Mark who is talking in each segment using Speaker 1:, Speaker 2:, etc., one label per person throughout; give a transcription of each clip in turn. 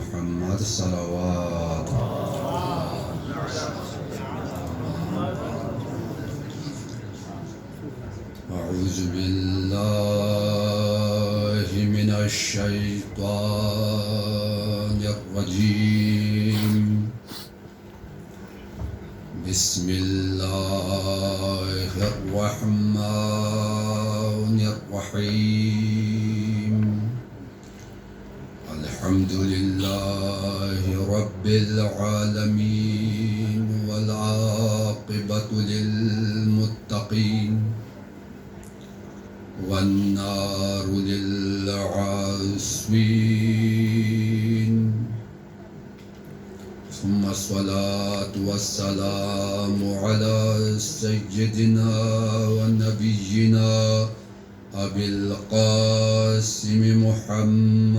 Speaker 1: محمد صلوات. أعوذ بالله من الشيطان الرجيم. بسم الله الرحمن الرحيم. الحمد لله رب العالمين والعاقبة للمتقين والنار للعاصين. ثم الصلاة والسلام على سيدنا ونبينا أبي القاسم محمد.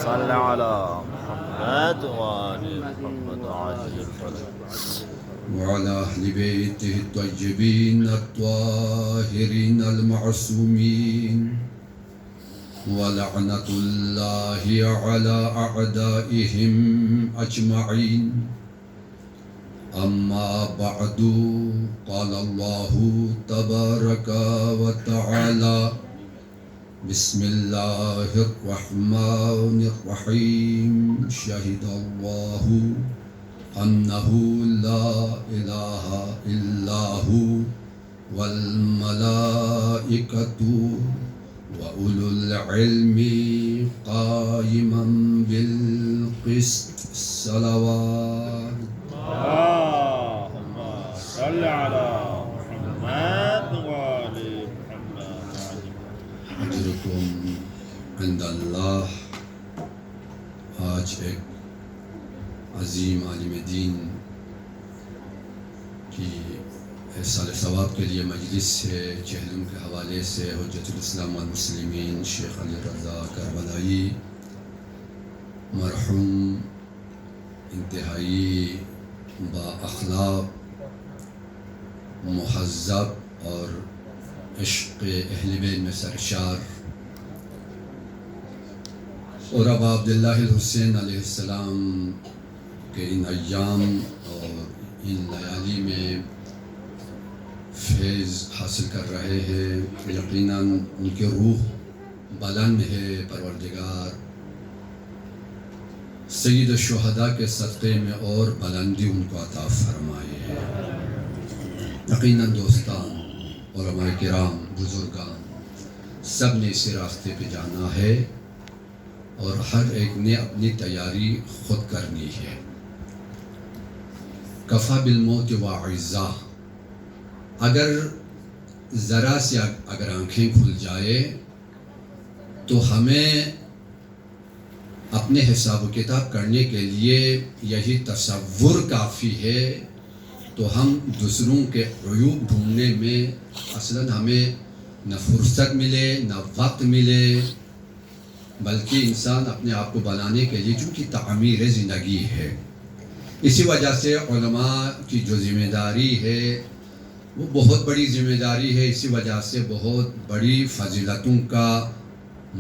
Speaker 2: صل على محمد وآل محمد عاجل الفرج.
Speaker 1: وعلى أهل بيته الطيبين الطاهرين المعصومين. ولعنة الله على أعدائهم أجمعين. أما بعد، قال الله تبارك وتعالى: بسم الله الرحمن الرحيم. شهد الله أنه لا إله إلا هو والملائكة وأولو العلم قائما بالقسط. صلوات.
Speaker 2: اللهم صل على محمد وآل محمد.
Speaker 1: أجركم عند الله. آج ایک عظیم عالم دین کی احسان ثواب کے لیے مجلس سے چہلم کے حوالے سے حجت الاسلام والمسلمین شیخ علی رضا کربلائی مرحوم انتہائی با اخلاق، مہذب اور عشق اہل بیت میں سرشار اور ابا عبداللہ الحسین علیہ السلام کہ ان ایام اور ان لیالی میں فیض حاصل کر رہے ہیں. یقیناً ان کی روح بلند ہے. پروردگار سید الشہداء کے صدقے میں اور بلندی ان کو عطا فرمائے. یقیناً دوستان، علماء کرام، بزرگان سب نے اسی راستے پہ جانا ہے اور ہر ایک نے اپنی تیاری خود کرنی ہے. کفا بالموت واعظہ. اگر ذرا سے اگر آنکھیں کھل جائے تو ہمیں اپنے حساب و کتاب کرنے کے لیے یہی تصور کافی ہے. تو ہم دوسروں کے عیوب ڈھونڈنے میں اصلاً ہمیں نہ فرصت ملے نہ وقت ملے، بلکہ انسان اپنے آپ کو بنانے کے لیے، چونکہ تعمیر زندگی ہے، اسی وجہ سے علماء کی جو ذمہ داری ہے وہ بہت بڑی ذمہ داری ہے. اسی وجہ سے بہت بڑی فضیلتوں کا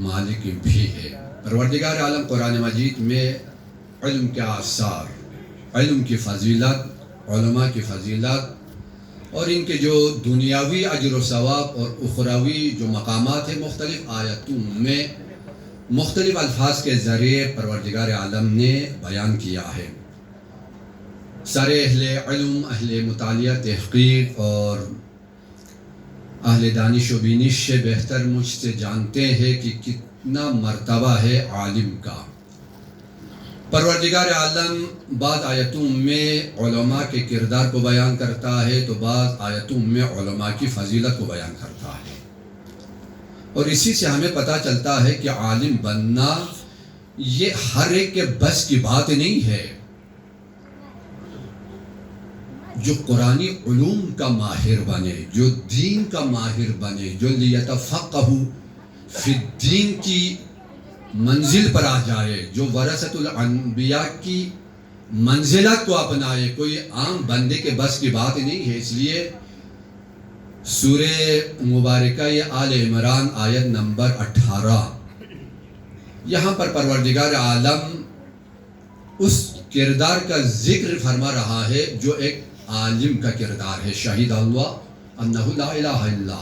Speaker 1: مالک بھی ہے. پروردگار عالم قرآن مجید میں علم کے آثار، علم کی فضیلت، علماء کی فضیلت اور ان کے جو دنیاوی اجر و ثواب اور اخروی جو مقامات ہیں مختلف آیتوں میں مختلف الفاظ کے ذریعے پروردگار عالم نے بیان کیا ہے. سارے اہل علم، اہل مطالعہ، تحقیق اور اہل دانش و بینش سے بہتر مجھ سے جانتے ہیں کہ کتنا مرتبہ ہے عالم کا. پروردگار عالم بعض آیتوں میں علماء کے کردار کو بیان کرتا ہے تو بعض آیتوں میں علماء کی فضیلت کو بیان کرتا ہے. اور اسی سے ہمیں پتہ چلتا ہے کہ عالم بننا یہ ہر ایک کے بس کی بات نہیں ہے. جو قرآنی علوم کا ماہر بنے، جو دین کا ماہر بنے، جو لیتفقہ فی الدین کی منزل پر آ جائے، جو ورثۃ الانبیاء کی منزلت کو اپنائے، کوئی عام بندے کے بس کی بات نہیں ہے. اس لیے سورہ مبارکہ آل عمران آیت نمبر 18 یہاں پر پروردگار عالم اس کردار کا ذکر فرما رہا ہے جو ایک عالم کا کردار ہے. شہید اللہ انہ لا الہ الا.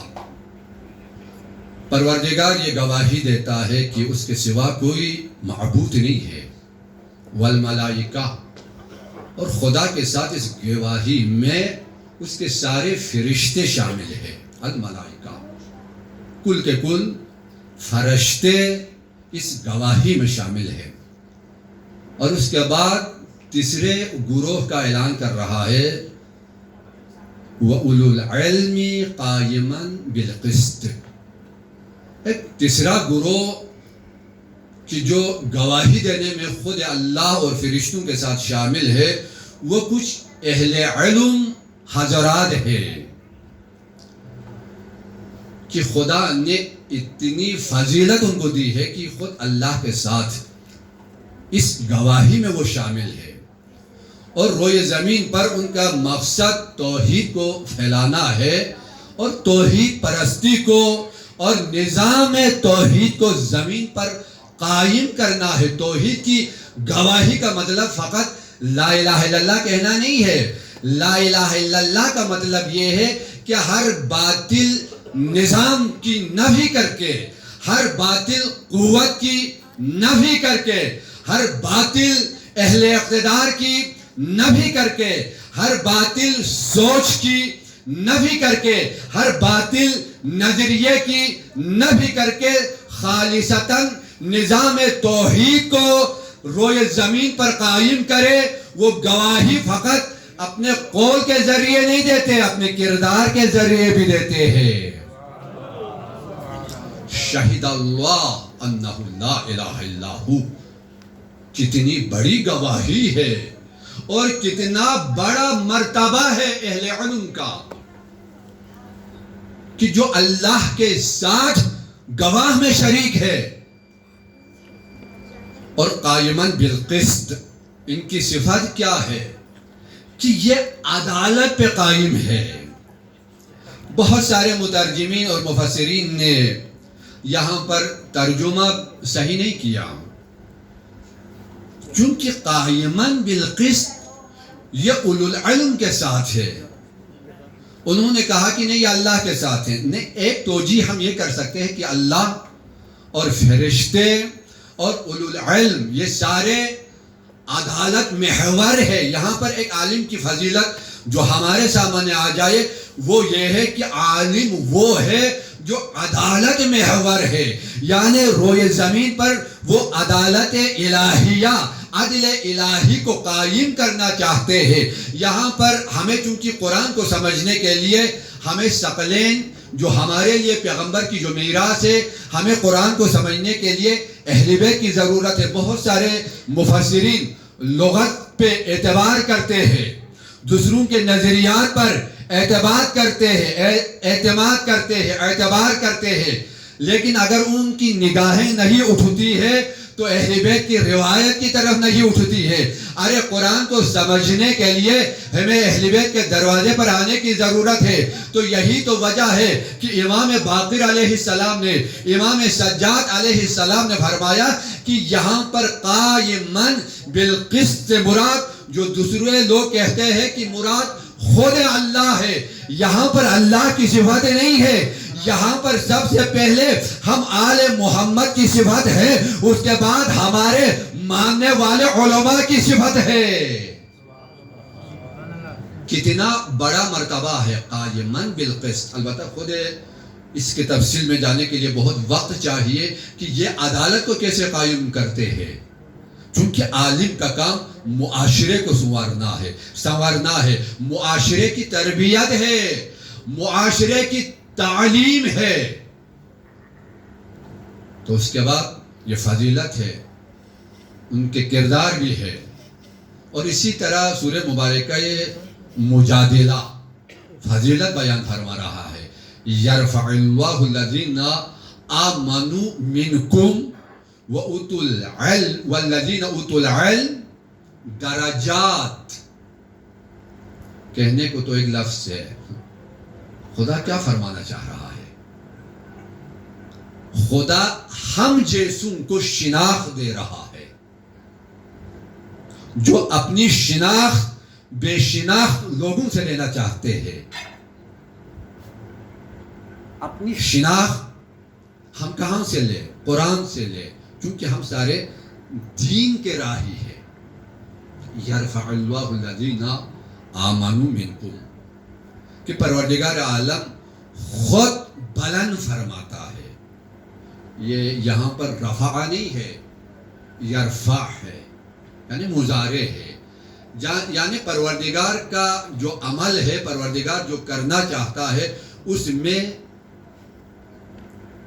Speaker 1: پروردگار یہ گواہی دیتا ہے کہ اس کے سوا کوئی معبود نہیں ہے. والملائکہ، اور خدا کے ساتھ اس گواہی میں اس کے سارے فرشتے شامل ہیں. الملائکہ، کل کے کل فرشتے اس گواہی میں شامل ہیں. اور اس کے بعد تیسرے گروہ کا اعلان کر رہا ہے وَأُولُو الْعِلْمِ قَائِمًا بِالْقِسْطِ. ایک تیسرا گروہ کہ جو گواہی دینے میں خود اللہ اور فرشتوں کے ساتھ شامل ہے، وہ کچھ اہل علم حضرات ہیں کہ خدا نے اتنی فضیلت ان کو دی ہے کہ خود اللہ کے ساتھ اس گواہی میں وہ شامل ہے. اور روئے زمین پر ان کا مقصد توحید کو پھیلانا ہے اور توحید پرستی کو اور نظام توحید کو زمین پر قائم کرنا ہے. توحید کی گواہی کا مطلب فقط لا الہ الا اللہ کہنا نہیں ہے. لا الہ الا اللہ کا مطلب یہ ہے کہ ہر باطل نظام کی نفی کر کے، ہر باطل قوت کی نفی کر کے، ہر باطل اہل اقتدار کی نفی کر کے، ہر باطل سوچ کی نفی کر کے، ہر باطل نظریے کی نفی کر کے خالصتاً نظام توحید کو روئے زمین پر قائم کرے. وہ گواہی فقط اپنے قول کے ذریعے نہیں دیتے، اپنے کردار کے ذریعے بھی دیتے ہیں. شہید اللہ انہ لا الہ الا ہو. کتنی بڑی گواہی ہے اور کتنا بڑا مرتبہ ہے اہل علم کا کہ جو اللہ کے ساتھ گواہ میں شریک ہے. اور قائماً بالقسط، ان کی صفت کیا ہے کہ یہ عدالت پہ قائم ہے. بہت سارے مترجمین اور مفسرین نے یہاں پر ترجمہ صحیح نہیں کیا، چونکہ قائماً بالقسط یہ اولو العلم کے ساتھ ہے. انہوں نے کہا کہ نہیں یہ اللہ کے ساتھ ہے. نہیں، ایک توجیہ ہم یہ کر سکتے ہیں کہ اللہ اور فرشتے اور اولو العلم یہ سارے عدالت محور ہے. یہاں پر ایک عالم کی فضیلت جو ہمارے سامنے آ جائے وہ یہ ہے کہ عالم وہ ہے جو عدالت محور ہے، یعنی روئے زمین پر وہ عدالت الہیہ، عدل الہی کو قائم کرنا چاہتے ہیں. یہاں پر ہمیں چونکہ قرآن کو سمجھنے کے لیے ہمیں ثقلین جو ہمارے لیے پیغمبر کی جو میراث ہے، ہمیں قرآن کو سمجھنے کے لیے اہل بیت کی ضرورت ہے. بہت سارے مفسرین لغت پہ اعتبار کرتے ہیں، دوسروں کے نظریات پر اعتماد کرتے ہیں، اعتبار کرتے ہیں، لیکن اگر ان کی نگاہیں نہیں اٹھتی ہے تو اہل بیت کی روایت کی طرف نہیں اٹھتی ہے. ارے قرآن کو سمجھنے کے لیے ہمیں اہل بیت کے دروازے پر آنے کی ضرورت ہے. تو یہی تو وجہ ہے کہ امام باقر علیہ السلام نے، امام سجاد علیہ السلام نے فرمایا کہ یہاں پر قائماً بالقسط سے مراد، جو دوسرے لوگ کہتے ہیں کہ مراد خود اللہ ہے، یہاں پر اللہ کی صفت نہیں ہے. یہاں پر سب سے پہلے ہم آل محمد کی صفت ہے، اس کے بعد ہمارے ماننے والے علماء کی صفت ہے. کتنا بڑا مرتبہ ہے قائماً بالقسط. البتہ خود اس کی تفصیل میں جانے کے لیے بہت وقت چاہیے کہ یہ عدالت کو کیسے قائم کرتے ہیں، چونکہ عالم کا کام معاشرے کو سنوارنا ہے، معاشرے کی تربیت ہے، معاشرے کی تعلیم ہے. تو اس کے بعد یہ فضیلت ہے، ان کے کردار بھی ہے. اور اسی طرح سورہ مبارکہ یہ مجادلہ فضیلت بیان فرما رہا ہے. یرفع اللہ الذین آمنوا منکم وَأُوتُوا الْعِلْمَ وَالَّذِينَ أُوتُوا الْعِلْمَ درجات. کہنے کو تو ایک لفظ ہے، خدا کیا فرمانا چاہ رہا ہے؟ خدا ہم جیسوں کو شناخت دے رہا ہے. جو اپنی شناخت بے شناخت لوگوں سے لینا چاہتے ہیں، اپنی شناخت ہم کہاں سے لیں؟ قرآن سے لیں، کیونکہ ہم سارے دین کے راہی ہیں. یرفع اللہ الذین آمنوا منکم، کہ پروردگار عالم خود بلند فرماتا ہے. یہ یہاں پر رفع نہیں ہے، یرفع ہے، یعنی مضارع ہے. یعنی پروردگار کا جو عمل ہے، پروردگار جو کرنا چاہتا ہے، اس میں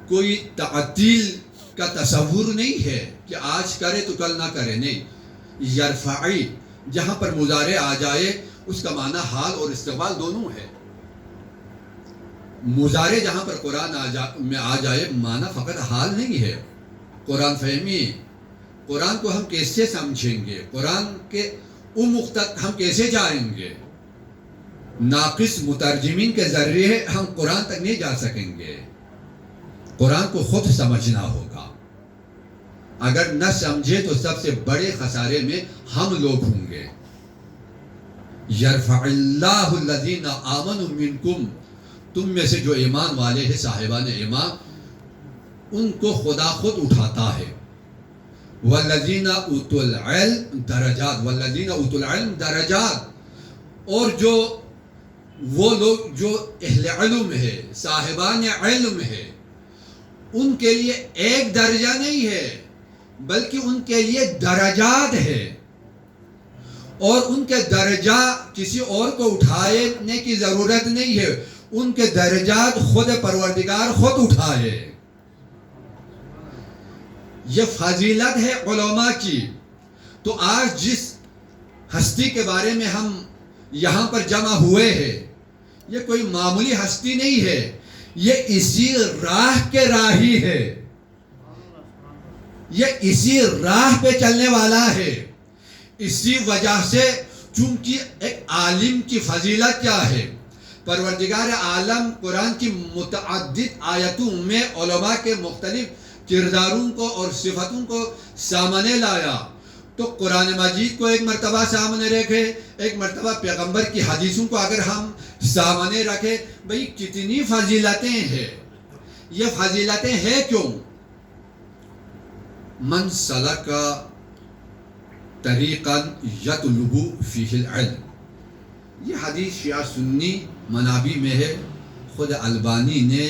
Speaker 1: کوئی تعطیل کا تصور نہیں ہے کہ آج کرے تو کل نہ کرے. نہیں، یرفعی جہاں پر مضارع آ جائے اس کا معنی حال اور استقبال دونوں ہے. مضارع جہاں پر قرآن میں آ جائے معنی فقط حال نہیں ہے. قرآن فہمی، قرآن کو ہم کیسے سمجھیں گے، قرآن کے عمق تک ہم کیسے جائیں گے؟ ناقص مترجمین کے ذریعے ہم قرآن تک نہیں جا سکیں گے. قرآن کو خود سمجھنا ہوگا. اگر نہ سمجھے تو سب سے بڑے خسارے میں ہم لوگ ہوں گے. یرفع اللہ الذین آمنوا منکم، تم میں سے جو ایمان والے ہیں، صاحبان ایمان، ان کو خدا خود اٹھاتا ہے. والذین اوتوا العلم درجات، والذین اوتوا العلم درجات، اور جو وہ لوگ جو اہل علم ہے، صاحبان علم ہے، ان کے لیے ایک درجہ نہیں ہے بلکہ ان کے لیے درجات ہے. اور ان کے درجہ کسی اور کو اٹھانے کی ضرورت نہیں ہے، ان کے درجات خود پروردگار خود اٹھائے. یہ فضیلت ہے علماء کی. تو آج جس ہستی کے بارے میں ہم یہاں پر جمع ہوئے ہیں، یہ کوئی معمولی ہستی نہیں ہے، یہ اسی راہ کے راہی ہے، یہ اسی راہ پہ چلنے والا ہے. اسی وجہ سے، چونکہ ایک عالم کی فضیلت کیا ہے، پروردگار عالم قرآن کی متعدد آیتوں میں علماء کے مختلف کرداروں کو اور صفتوں کو سامنے لایا. تو قرآن مجید کو ایک مرتبہ سامنے رکھے، ایک مرتبہ پیغمبر کی حدیثوں کو اگر ہم سامنے رکھے، بھئی کتنی فضیلتیں ہیں. یہ فضیلتیں ہیں کیوں؟ من سلک طریقا یطلب فیہ العلم، یہ حدیث شیعہ سنی منابی میں ہے. خود البانی نے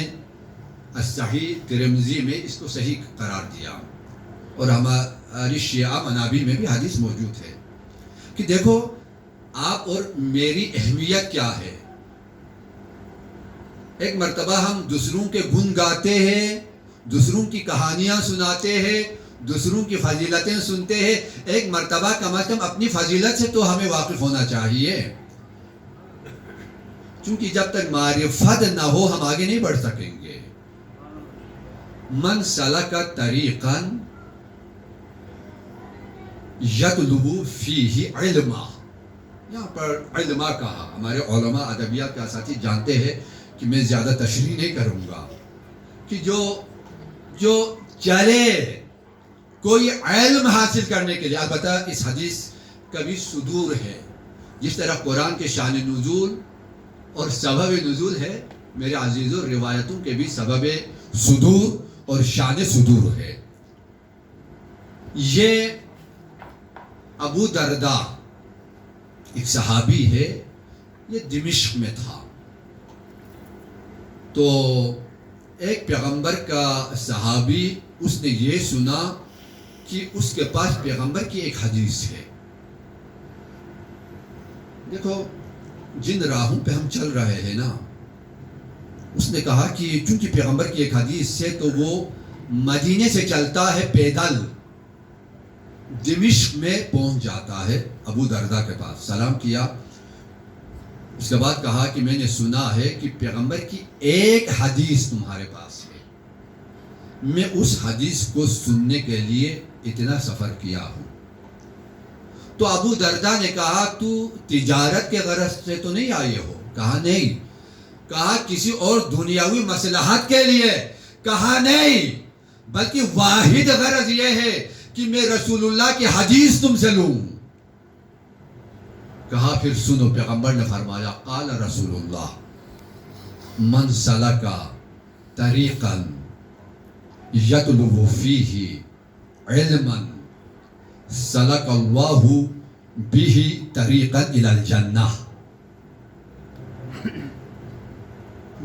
Speaker 1: الصحیح ترمذی میں اس کو صحیح قرار دیا، اور ہماری شیعہ منابی میں بھی حدیث موجود ہے کہ دیکھو آپ اور میری اہمیت کیا ہے. ایک مرتبہ ہم دوسروں کے گن گاتے ہیں، دوسروں کی کہانیاں سناتے ہیں، دوسروں کی فضیلتیں سنتے ہیں. ایک مرتبہ کم از کم اپنی فضیلت سے تو ہمیں واقف ہونا چاہیے، کیونکہ جب تک معرفت نہ ہو ہم آگے نہیں بڑھ سکیں گے. من سلک طریقا یطلب فیہ علما، یہاں پر علما کہا. ہمارے علماء ادبیات کے ساتھی جانتے ہیں کہ میں زیادہ تشریح نہیں کروں گا کہ جو چلے کوئی علم حاصل کرنے کے لیے. البتہ اس حدیث کا بھی صدور ہے، جس طرح قرآن کے شان نزول اور سبب نزول ہے، میرے عزیزوں روایتوں کے بھی سبب صدور اور شان صدور ہے. یہ ابو درداء ایک صحابی ہے، یہ دمشق میں تھا. تو ایک پیغمبر کا صحابی، اس نے یہ سنا کہ اس کے پاس پیغمبر کی ایک حدیث ہے. دیکھو جن راہوں پہ ہم چل رہے ہیں نا، اس نے کہا کہ چونکہ پیغمبر کی ایک حدیث سے، تو وہ مدینے سے چلتا ہے پیدل، دمشق میں پہنچ جاتا ہے ابو درداء کے پاس. سلام کیا، اس کے بعد کہا کہ میں نے سنا ہے کہ پیغمبر کی ایک حدیث تمہارے پاس ہے، میں اس حدیث کو سننے کے لیے اتنا سفر کیا ہوں. تو ابو درداء نے کہا تو تجارت کے غرض سے تو نہیں آئے ہو؟ کہا نہیں. کہا کسی اور دنیاوی مصلحت کے لیے؟ کہا نہیں. بلکہ واحد غرض یہ ہے کہ میں رسول اللہ کی حدیث تم سے لوں. کہا پھر سنو، پیغمبر نے فرمایا قال رسول اللہ من سلک طریقا یطلب فیہ علما سلک اللہ بہ طریقا الی الجنہ.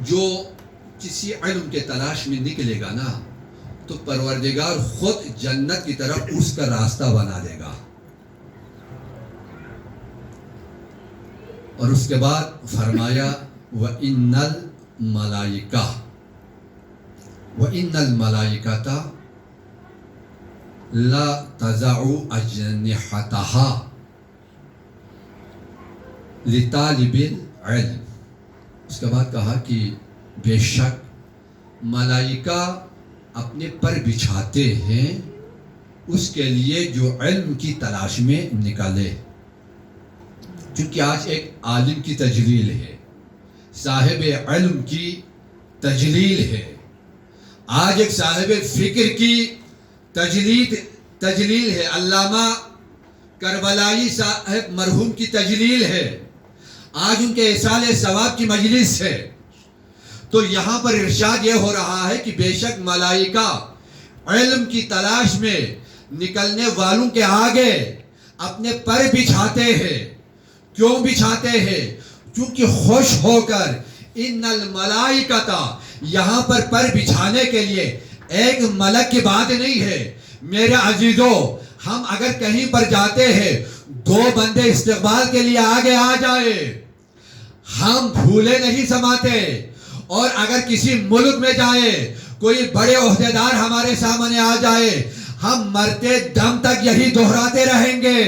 Speaker 1: جو کسی علم کے تلاش میں نکلے گا نا تو پروردگار خود جنت کی طرف اس کا راستہ بنا دے گا. اور اس کے بعد فرمایا وَإِنَّ الْمَلَائِكَةَ لَا تَضَعُ أَجْنِحَتَهَا لِطَالِبِ الْعِلْمِ. اس کے بعد کہا کہ بے شک ملائکہ اپنے پر بچھاتے ہیں اس کے لیے جو علم کی تلاش میں نکلے. چونکہ آج ایک عالم کی تجلیل ہے، صاحب علم کی تجلیل ہے، آج ایک صاحب فکر کی تجلیل ہے، علامہ کربلائی صاحب مرحوم کی تجلیل ہے، آج ان کے احصال ثواب کی مجلس ہے. تو یہاں پر ارشاد یہ ہو رہا ہے کہ بے شک ملائکہ علم کی تلاش میں نکلنے والوں کے آگے اپنے پر بچھاتے ہیں. کیوں بچھاتے ہیں؟ چونکہ خوش ہو کر ان الملائکۃ، یہاں پر بچھانے کے لیے ایک ملک کی بات نہیں ہے میرے عزیزوں. ہم اگر کہیں پر جاتے ہیں 2 بندے استقبال کے لیے آگے آ جائے ہم پھولے نہیں سماتے. اور اگر کسی ملک میں جائے کوئی بڑے عہدیدار ہمارے سامنے آ جائے ہم مرتے دم تک یہی دہراتے رہیں گے.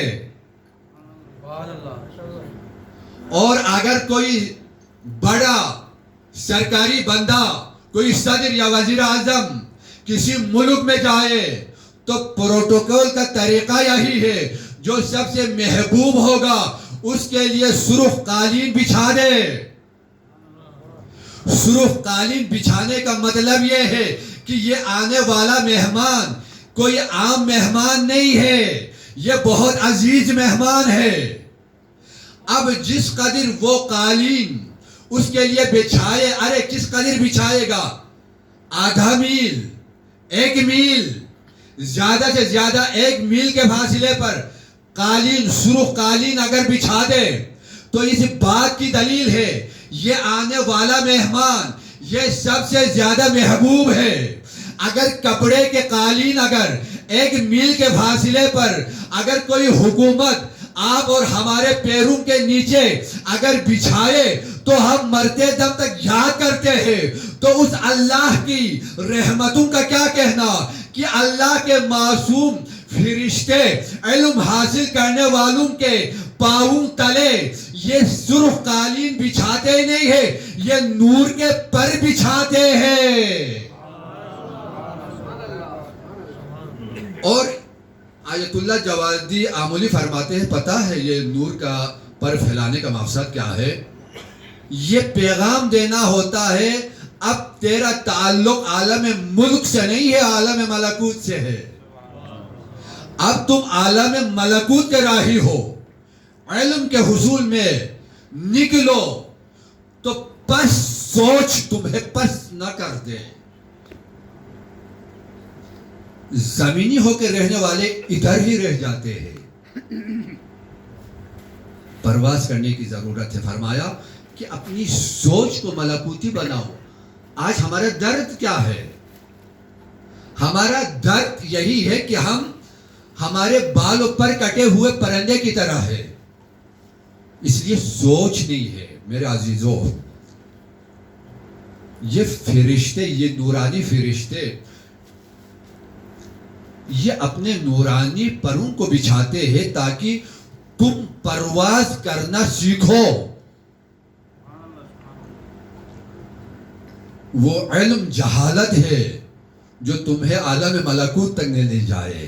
Speaker 1: اور اگر کوئی بڑا سرکاری بندہ کوئی صدر یا وزیر اعظم کسی ملک میں جائے تو پروٹوکول کا طریقہ یہی ہے جو سب سے محبوب ہوگا اس کے لیے سرخ قالین بچھا دے. سرخ قالین بچھانے کا مطلب یہ ہے کہ یہ آنے والا مہمان کوئی عام مہمان نہیں ہے، یہ بہت عزیز مہمان ہے. اب جس قدر وہ قالین اس کے لیے بچھائے، ارے کس قدر بچھائے گا؟ آدھا میل، 1 میل، زیادہ سے زیادہ 1 میل کے فاصلے پر قالین، سرخ قالین اگر بچھا دے تو اس بات کی دلیل ہے یہ آنے والا مہمان یہ سب سے زیادہ محبوب ہے. اگر کپڑے کے قالین اگر 1 میل کے فاصلے پر اگر کوئی حکومت آپ اور ہمارے پیروں کے نیچے اگر بچھائے تو ہم مرتے دم تک یاد کرتے ہیں. تو اس اللہ کی رحمتوں کا کیا کہنا کہ اللہ کے معصوم فرشتے علم حاصل کرنے والوں کے پاؤں تلے یہ سرخ قالین بچھاتے نہیں ہیں، یہ نور کے پر بچھاتے ہیں. اور آیت اللہ جوادی آمولی فرماتے ہیں پتہ ہے یہ نور کا پر پھیلانے کا مقصد کیا ہے؟ یہ پیغام دینا ہوتا ہے اب تیرا تعلق عالم ملک سے نہیں ہے، عالم ملکوت سے ہے. اب تم عالم ملکوت کے راہی ہو، علم کے حصول میں نکلو تو پس سوچ تمہیں پس نہ کر دے. زمینی ہو کے رہنے والے ادھر ہی رہ جاتے ہیں، پرواز کرنے کی ضرورت ہے. فرمایا کہ اپنی سوچ کو ملکوتی بناؤ. آج ہمارا درد کیا ہے؟ ہمارا درد یہی ہے کہ ہم ہمارے بال پر کٹے ہوئے پرندے کی طرح ہے، اس لیے سوچ نہیں ہے. میرے عزیزوں، یہ فرشتے، یہ نورانی فرشتے یہ اپنے نورانی پروں کو بچھاتے ہیں تاکہ تم پرواز کرنا سیکھو. وہ علم جہالت ہے جو تمہیں عالم ملکوت تک نہیں لے جائے.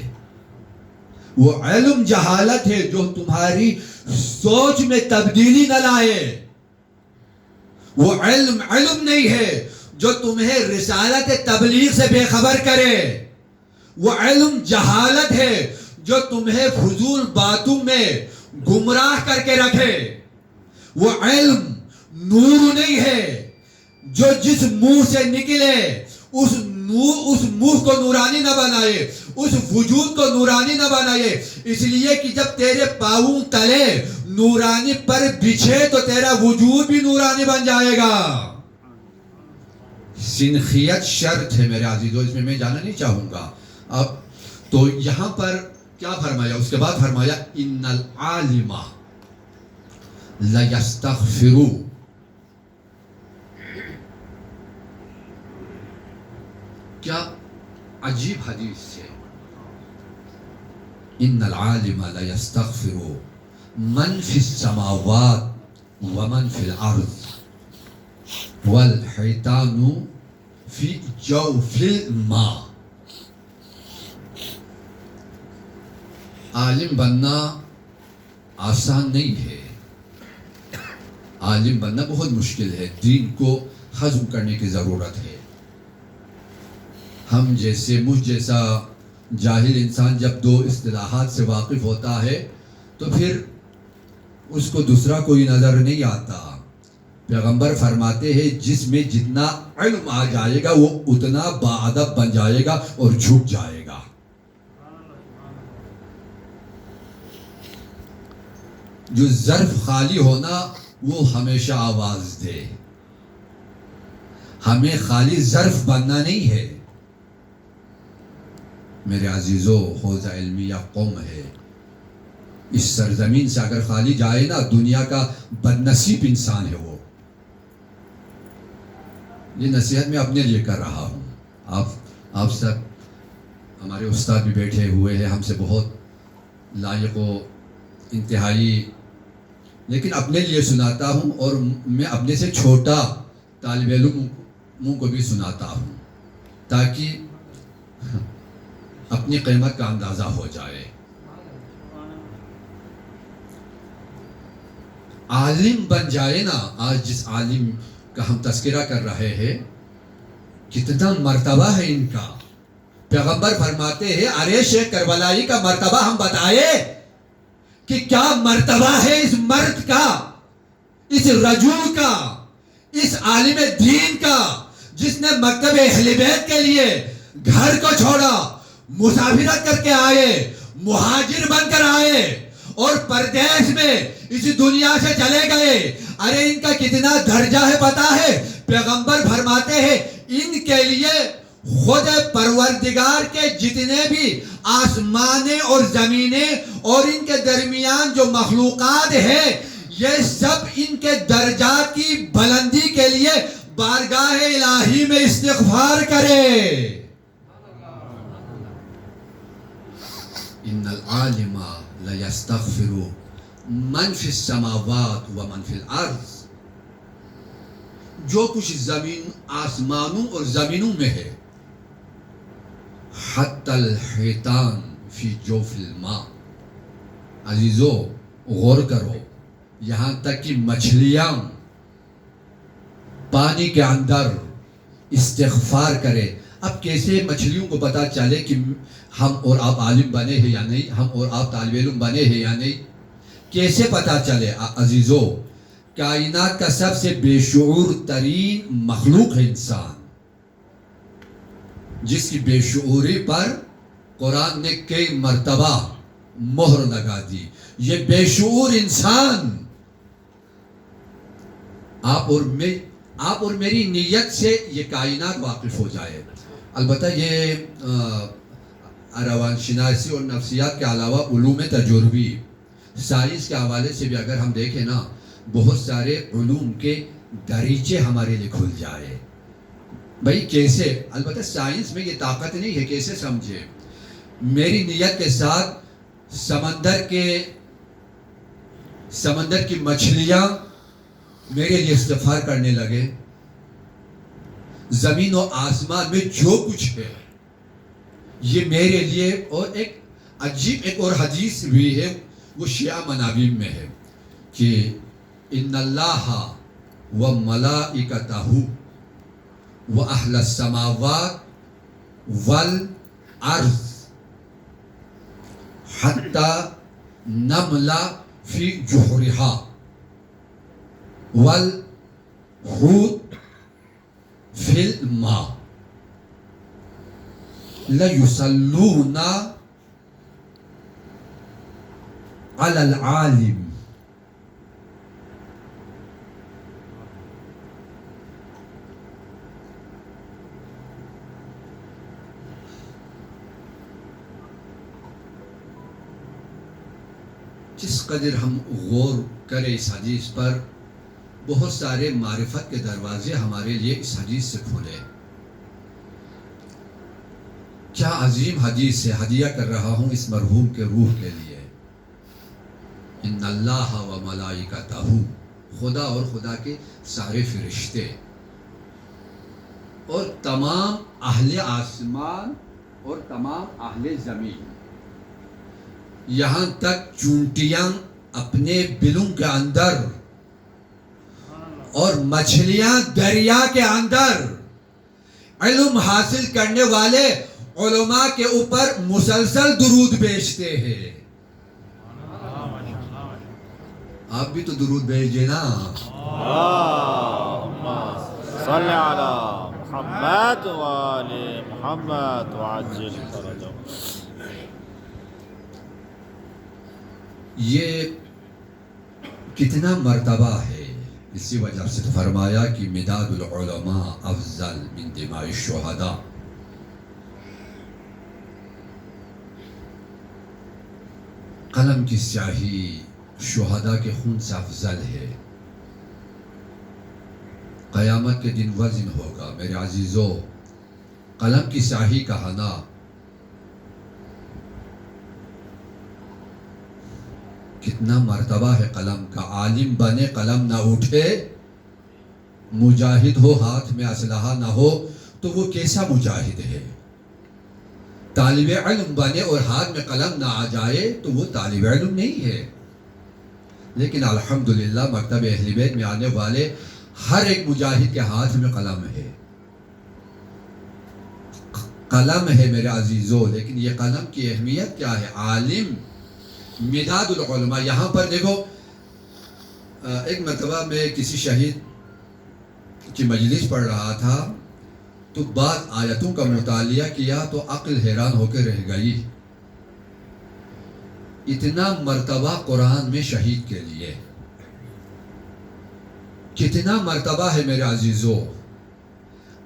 Speaker 1: وہ علم جہالت ہے جو تمہاری سوچ میں تبدیلی نہ لائے. وہ علم نہیں ہے جو تمہیں رسالت تبلیغ سے بے خبر کرے. وہ علم جہالت ہے جو تمہیں فضول باتوں میں گمراہ کر کے رکھے. وہ علم نور نہیں ہے جو جس منہ سے نکلے اس منہ کو نورانی نہ بنائے, اس وجود کو نورانی نہ بنائے. اس لیے کہ جب تیرے پاؤں تلے نورانی پر بچھے تو تیرا وجود بھی نورانی بن جائے گا. سنخیت شرط ہے میرے عزیزو, اس میں جانا نہیں چاہوں گا. اب تو یہاں پر کیا فرمایا, اس کے بعد فرمایا ان العالم لیستغفر. کیا عجیب حدیث ہے. ان العالم لیستغفر من فی السماوات ومن فی الارض والحیتان فی جوف الماء. عالم بننا آسان نہیں ہے. عالم بننا بہت مشکل ہے. دین کو ہضم کرنے کی ضرورت ہے. ہم جیسے مجھ جیسا جاہل انسان جب دو اصطلاحات سے واقف ہوتا ہے تو پھر اس کو دوسرا کوئی نظر نہیں آتا. پیغمبر فرماتے ہیں جس میں جتنا علم آ جائے گا وہ اتنا باادب بن جائے گا اور جھک جائے گا. جو ظرف خالی ہونا وہ ہمیشہ آواز دے. ہمیں خالی ظرف بننا نہیں ہے. میرے عزیزو, حوزہ علمیہ قوم ہے. اس سرزمین سے اگر خالی جائے نا, دنیا کا بدنصیب انسان ہے وہ. یہ نصیحت میں اپنے لیے کر رہا ہوں. آپ سب ہمارے استاد بھی بیٹھے ہوئے ہیں, ہم سے بہت لائق و انتہائی, لیکن اپنے لیے سناتا ہوں اور میں اپنے سے چھوٹا طالب علموں کو بھی سناتا ہوں تاکہ اپنی قیمت کا اندازہ ہو جائے. عالم بن جائے نا, آج جس عالم کا ہم تذکرہ کر رہے ہیں کتنا مرتبہ ہے ان کا. پیغمبر فرماتے ہیں ارے شیخ کربلائی کا مرتبہ ہم بتائے کہ کیا مرتبہ ہے اس مرد کا, اس رجل کا, اس عالم دین کا جس نے مکتب اہل بیت کے لیے گھر کو چھوڑا, مسافرت کر کے آئے, مہاجر بن کر آئے اور پردیس میں اس دنیا سے چلے گئے. ارے ان کا کتنا درجہ ہے پتا ہے. پیغمبر فرماتے ہیں ان کے لیے خود پروردگار کے جتنے بھی آسمانیں اور زمینیں اور ان کے درمیان جو مخلوقات ہیں یہ سب ان کے درجات کی بلندی کے لیے بارگاہ الہی میں استغفار کرے. ان العالم لیستغفر من فی السماوات ومن فی الارض. جو کچھ زمین آسمانوں اور زمینوں میں ہے, حتی الحیتان فی جوف الماء. عزیزو غور کرو, یہاں تک کہ مچھلیاں پانی کے اندر استغفار کرے. اب کیسے مچھلیوں کو پتا چلے کہ ہم اور آپ عالم بنے ہیں یا نہیں, ہم اور آپ طالب علم بنے ہیں یا نہیں, کیسے پتا چلے؟ عزیزو, کائنات کا سب سے بے شعور ترین مخلوق ہے انسان, جس کی بے شعوری پر قرآن نے کئی مرتبہ مہر لگا دی. یہ بے شعور انسان آپ اور میری نیت سے یہ کائنات واقف ہو جائے. البتہ یہ روان شناسی اور نفسیات کے علاوہ علوم تجربی سائنس کے حوالے سے بھی اگر ہم دیکھیں نا, بہت سارے علوم کے دریچے ہمارے لیے کھل جائے. بھائی کیسے؟ البتہ سائنس میں یہ طاقت نہیں ہے, کیسے سمجھے؟ میری نیت کے ساتھ سمندر کی مچھلیاں میرے لیے استغفار کرنے لگے. زمین و آسمان میں جو کچھ ہے یہ میرے لیے. اور ایک عجیب ایک اور حدیث بھی ہے, وہ شیعہ منابر میں ہے کہ ان اللہ و ملائکتہ و اہل السماوات عرض حتی نملا فی جحرها والحوت فی الماء لیصلون علی العالم. جس قدر ہم غور کریں اس حدیث پر، بہت سارے معرفت کے دروازے ہمارے لیے اس حدیث سے کھولے. کیا عظیم حدیث ہے. ہدیہ کر رہا ہوں اس مرحوم کے روح کے لیے. ان اللہ و ملائکتہ، خدا اور خدا کے سارے فرشتے اور تمام اہل آسمان اور تمام اہل زمین، یہاں تک چونٹیاں اپنے بلوں کے اندر اور مچھلیاں دریا کے اندر علم حاصل کرنے والے علماء کے اوپر مسلسل درود بھیجتے ہیں. آپ بھی تو درود بھیجئے نا.
Speaker 2: اللہم صلی علی محمد و آل محمد وعجل فرجهم.
Speaker 1: یہ کتنا مرتبہ ہے، اسی وجہ سے فرمایا کہ مداد العلماء افضل من دماء الشہداء. قلم کی سیاہی شہداء کے خون سے افضل ہے. قیامت کے دن وزن ہوگا میرے عزیزو. قلم کی سیاہی کہنا کتنا مرتبہ ہے قلم کا. عالم بنے قلم نہ اٹھے، مجاہد ہو ہاتھ میں اسلحہ نہ ہو تو وہ کیسا مجاہد ہے؟ طالب علم بنے اور ہاتھ میں قلم نہ آ جائے تو وہ طالب علم نہیں ہے. لیکن الحمدللہ مکتب اہل بیت میں آنے والے ہر ایک مجاہد کے ہاتھ میں قلم ہے. قلم ہے میرے عزیزو. لیکن یہ قلم کی اہمیت کیا ہے؟ عالم مداد العلماء. یہاں پر دیکھو، ایک مرتبہ میں کسی شہید کی مجلس پڑھ رہا تھا تو بعض آیتوں کا مطالعہ کیا تو عقل حیران ہو کے رہ گئی. اتنا مرتبہ قرآن میں شہید کے لیے، کتنا مرتبہ ہے میرے عزیزو.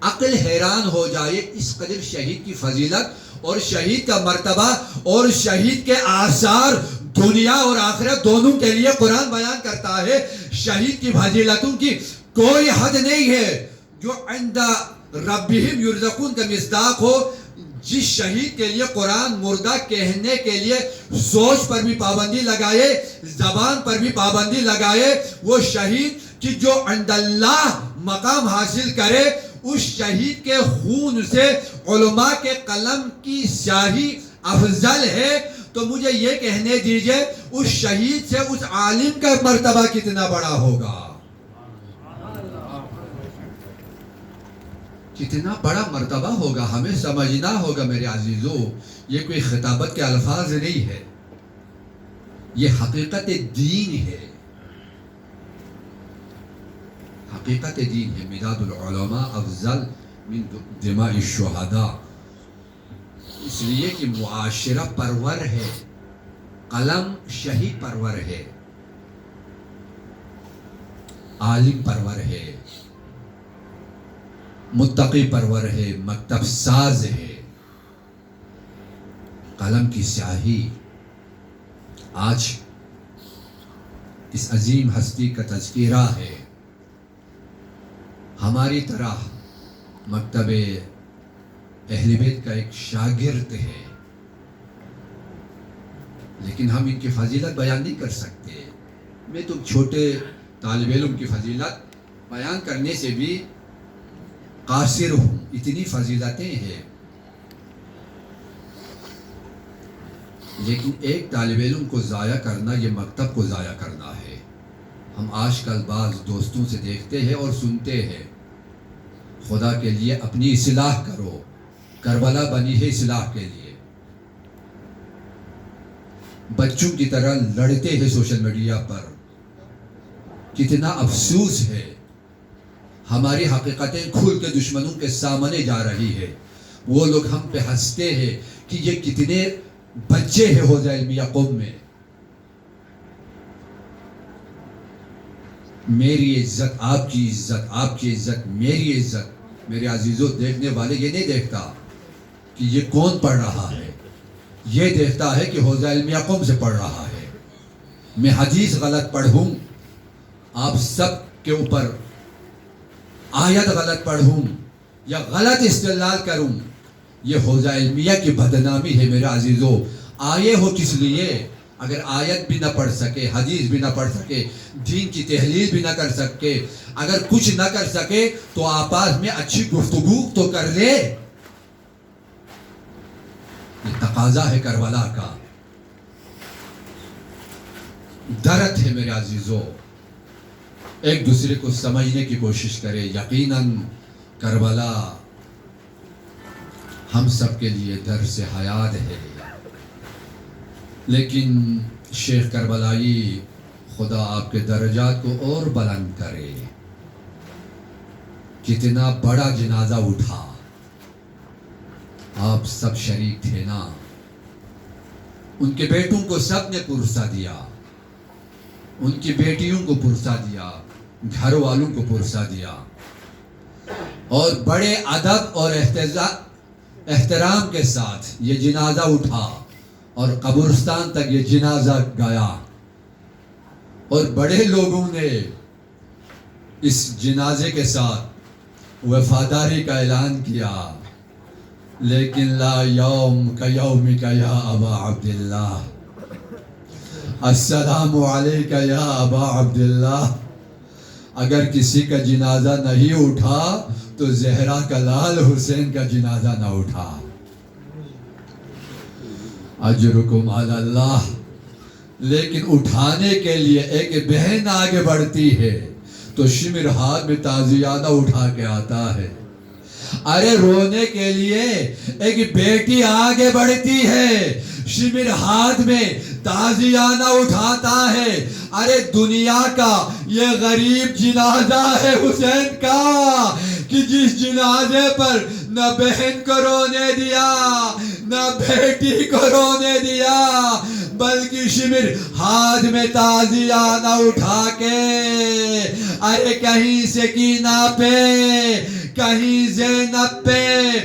Speaker 1: عقل حیران ہو جائے اس قدر شہید کی فضیلت اور شہید کا مرتبہ اور شہید کے آثار دنیا اور آخرت دونوں کے لیے قرآن بیان کرتا ہے. شہید کی فضیلتوں کی کوئی حد نہیں ہے. جو عند ربہم یرزقون کا مصداق ہو، جس شہید کے لیے قرآن مردہ کہنے کے لیے سوچ پر بھی پابندی لگائے، زبان پر بھی پابندی لگائے، وہ شہید کی جو عند اللہ مقام حاصل کرے، اس شہید کے خون سے علماء کے قلم کی سیاہی افضل ہے. تو مجھے یہ کہنے دیجئے اس شہید سے اس عالم کا مرتبہ کتنا بڑا ہوگا، کتنا بڑا مرتبہ ہوگا. ہمیں سمجھنا ہوگا میرے عزیزو. یہ کوئی خطابت کے الفاظ نہیں ہے، یہ حقیقت دین ہے. حقیقت دین ہے. مداد العلماء افضل من دماء الشہداء. اس لیے کہ معاشرہ پرور ہے، قلم شہید پرور ہے، عالم پرور ہے، متقی پرور ہے، مکتب ساز ہے. قلم کی سیاہی. آج اس عظیم ہستی کا تذکرہ ہے. ہماری طرح مکتب اہل بیت کا ایک شاگرد ہے، لیکن ہم ان کی فضیلت بیان نہیں کر سکتے. میں تو چھوٹے طالب علم کی فضیلت بیان کرنے سے بھی قاصر ہوں. اتنی فضیلتیں ہیں. لیکن ایک طالب علم کو ضائع کرنا یہ مکتب کو ضائع کرنا ہے. ہم آج کل بعض دوستوں سے دیکھتے ہیں اور سنتے ہیں، خدا کے لیے اپنی اصلاح کرو. کربلا بنی ہے اصلاح کے لیے. بچوں کی طرح لڑتے ہیں سوشل میڈیا پر. کتنا افسوس ہے, ہماری حقیقتیں کھل کے دشمنوں کے سامنے جا رہی ہے. وہ لوگ ہم پہ ہنستے ہیں کہ یہ کتنے بچے ہیں حوزہ علمیہ قوم میں. میری عزت آپ کی عزت, آپ کی عزت میری عزت. میرے عزیزوں, دیکھنے والے یہ نہیں دیکھتا کہ یہ کون پڑھ رہا ہے, یہ دیکھتا ہے کہ حوزہ علمیہ قوم سے پڑھ رہا ہے. میں حدیث غلط پڑھوں, آپ سب کے اوپر آیت غلط پڑھوں یا غلط استدلال کروں, یہ حوزہ علمیہ کی بدنامی ہے. میرے عزیزوں, آئے ہو کس لیے؟ اگر آیت بھی نہ پڑھ سکے, حدیث بھی نہ پڑھ سکے, دین کی تحلیل بھی نہ کر سکے, اگر کچھ نہ کر سکے تو آپس میں اچھی گفتگو تو کر لے. یہ تقاضا ہے کربلا کا, درد ہے میرے عزیزوں. ایک دوسرے کو سمجھنے کی کوشش کرے. یقیناً کربلا ہم سب کے لیے درس حیات ہے, لیکن شیخ کربلائی خدا آپ کے درجات کو اور بلند کرے. کتنا بڑا جنازہ اٹھا, آپ سب شریک تھے نا. ان کے بیٹوں کو سب نے پرسہ دیا, ان کی بیٹیوں کو پرسہ دیا, گھر والوں کو پرسہ دیا, اور بڑے ادب اور احترام کے ساتھ یہ جنازہ اٹھا اور قبرستان تک یہ جنازہ گیا. اور بڑے لوگوں نے اس جنازے کے ساتھ وفاداری کا اعلان کیا. لیکن لا یوم کا یومک یا ابا عبداللہ, السلام علیکہ یا ابا عبداللہ. اگر کسی کا جنازہ نہیں اٹھا تو زہرا کا لال حسین کا جنازہ نہ اٹھا. اجرکم علی اللہ. لیکن اٹھانے کے لیے ایک بہن آگے بڑھتی ہے تو شمر ہاتھ میں تعزیانہ اٹھا کے آتا ہے. ارے رونے کے لیے ایک بیٹی آگے بڑھتی ہے, شمر ہاتھ میں تعزیانہ اٹھاتا ہے. ارے دنیا کا یہ غریب جنازہ ہے حسین کا, کہ جس جنازے پر نہ بہن کو رونے دیا, نہ بیٹی کو رونے دیا, بلکہ شمر ہاتھ میں تعزیانہ اٹھا کے, ارے کہیں سکینہ پہ, کہیں زینب پہ,